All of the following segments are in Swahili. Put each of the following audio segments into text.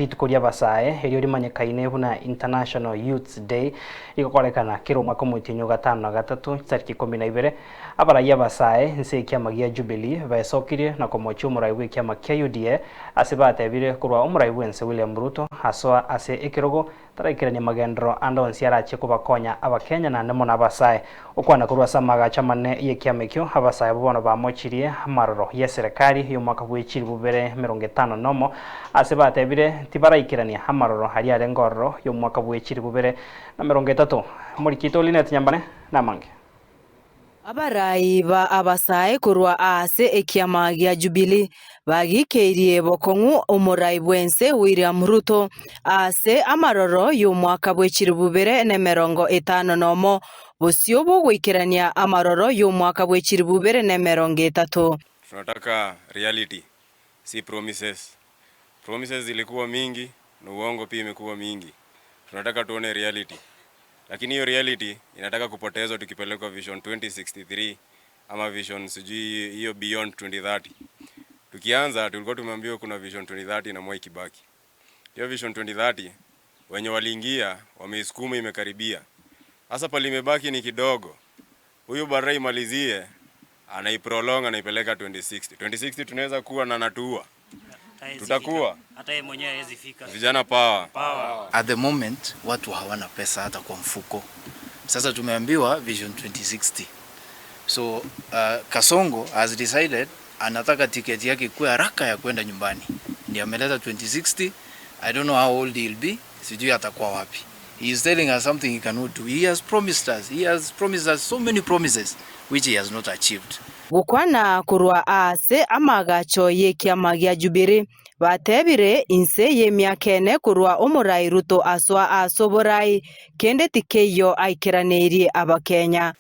ritukuria basae irio rimanyikaine buna International Youth Day ikokorekana kirumwa kumwitinyo gatano na gatatu tariki 12 abaraiya basae nse kiama gia Jubilee baesokirie na kumochia umuraibu kiama kia UDA asibatebire kurwa umuraibu nse William Ruto haswa ase ikirogo taraikirania magendero ando nsiarache kubakonya abakenya na nemo na basae ukwana kurwa samaga chamane ye kiama kyo abasae bono bamochirie maroro ya serikali yo mwaka bw'echiri bubere 50 nomo asibatebire tibaraikirania amaroro hari are ngororo yo mwaka bw'echiri bubere na 30 muri Linet Nyambane na mange abarai ba abasae kurwa ase ekiama gia Jubilee bagikeirie bokongu umurai bwense William Ruto ase amaroro yo mwaka bw'echiri bubere na 50 nomo busio bugwikirania amaroro yo mwaka bw'echiri bubere na 30. Tunataka reality, si promises. Promises zilikuwa mingi, na uongo pia imekuwa mingi. Tunataka tuone reality. Lakini hiyo reality inataka kupotezwa tukipelekwa Vision 2063 ama Vision sijui hiyo Beyond 2030. Tukianza tulikuwa tumeambiwa kuna Vision 2030 na Mwai Kibaki. Hiyo Vision 2030 wenye waliingia wameisukuma imekaribia. Sasa pale imebaki ni kidogo. Huyu Barai malizie anaiprolong anaipeleka 2060. 2060 tunaweza kuwa na natua. Tutakuwa hata yeye mwenyewe hawezi fika. Vijana power. At the moment watu hawana pesa hata kwa mfuko. Sasa tumeambiwa Vision 2060. So Kasongo has decided anataka tiketi yake kuwe haraka ya kwenda nyumbani. Ndio ameleta 2060. I don't know how old he'll be. Sijui atakuwa wapi. He is telling us something he cannot do. He has promised us so many promises which he has not achieved. Gukwana kurwa ase amagacho ye kiama gia Jubilee batebire inse ye miakene kurwa umurai Ruto aswa asoborai kende tikeyo aikiranerie abakenya.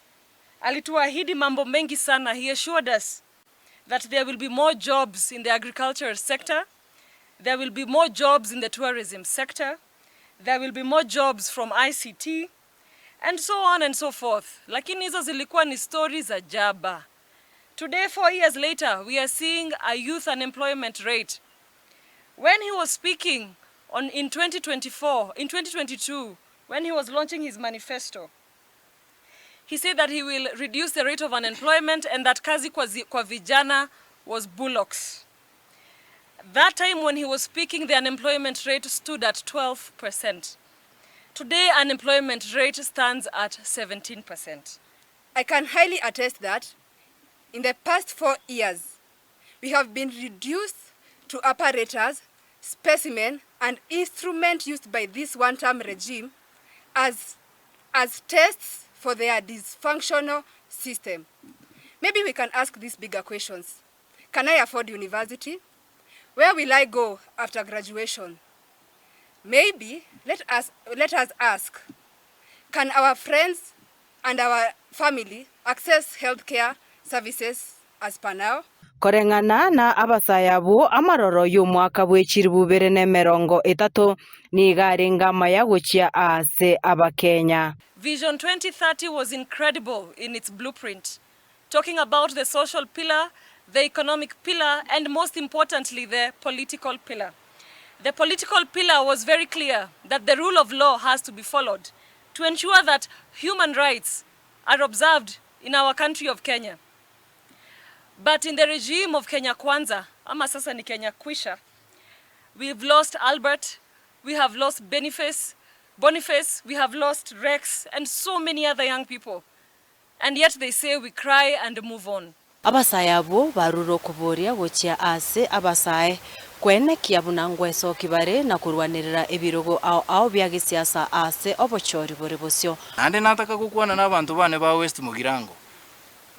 Alituahidi mambo mengi sana. He assured us that there will be more jobs in the agricultural sector, there will be more jobs in the tourism sector, there will be more jobs from ICT and so on and so forth. Lakini hizo zilikuwa ni stories za jaba. Today, 4 years later, we are seeing a youth unemployment rate. When he was speaking in 2022, when he was launching his manifesto, he said that he will reduce the rate of unemployment and that kazi kwa vijana was bullocks. That time when he was speaking, the unemployment rate stood at 12%. Today, unemployment rate stands at 17%. I can highly attest that in the past 4 years, we have been reduced to apparatus, specimen, and instrument used by this one-term regime as tests for their dysfunctional system. Maybe we can ask these bigger questions. Can I afford university? Where will I go after graduation? Maybe let us ask, can our friends and our family access healthcare services as per now? Korengana na abasayabu amaroro yo mwaka bw'echiri bubere na 30 ni garenga ya guchia ase abakenya. Vision 2030 was incredible in its blueprint, talking about the social pillar, the economic pillar, and most importantly, the political pillar. The political pillar was very clear that the rule of law has to be followed to ensure that human rights are observed in our country of Kenya. But in the regime of Kenya Kwanza, ama sasa ni Kenya Kwisha, we've lost Albert, we have lost Boniface, we have lost Rex, and so many other young people. And yet they say we cry and move on. Abasayabo baruro kuboria gochia ase abasae kwene kiabunangweso kibare na kurwanirira ebirogo ao bya gisiasa ase obochori bore bosyo. Ande nataka kukwana n'abantu bane ba West Mugirango.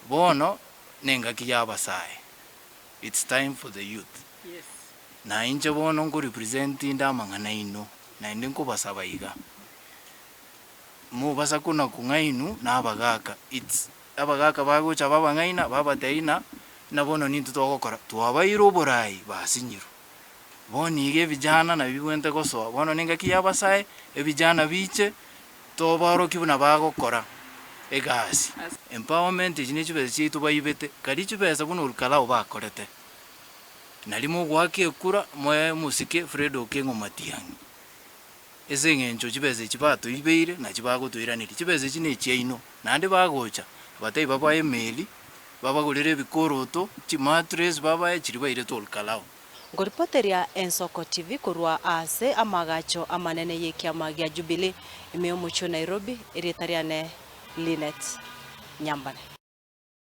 Bono nenga kiyabasae. It's time for the youth. Yes. Na inje bono ngo represent ndamangana ino na inde nko basabaiga. Mu basakuna kungainu na abagaka. It's abagaka bagocha babangaina babateina na bono nintu togokora. Tuabairo borai basinyiru. Bonige vijana na bibwente koso. Bono nenga kiyabasae ebijana biche tobaro kibuna bagokora. Egasi. Empowerment ijini chibese chitu bayibete. Kali chibese buno ulkala obakorete. nalimo gwake kura moye musike Fred Okengo Matiang'i ese ng'encho chibese chibato ibeire na chibago toiraniri chibese chine chiaino nande bagocha batei baba emeli babagurire bikoroto chimatres baba chiribaire tolkalao. Ngoripoteria Ensoko TV kurwa ase amagacho amanene yekiama gya Jubilee ime omucho Nairobi iritariane Linet Nyambane.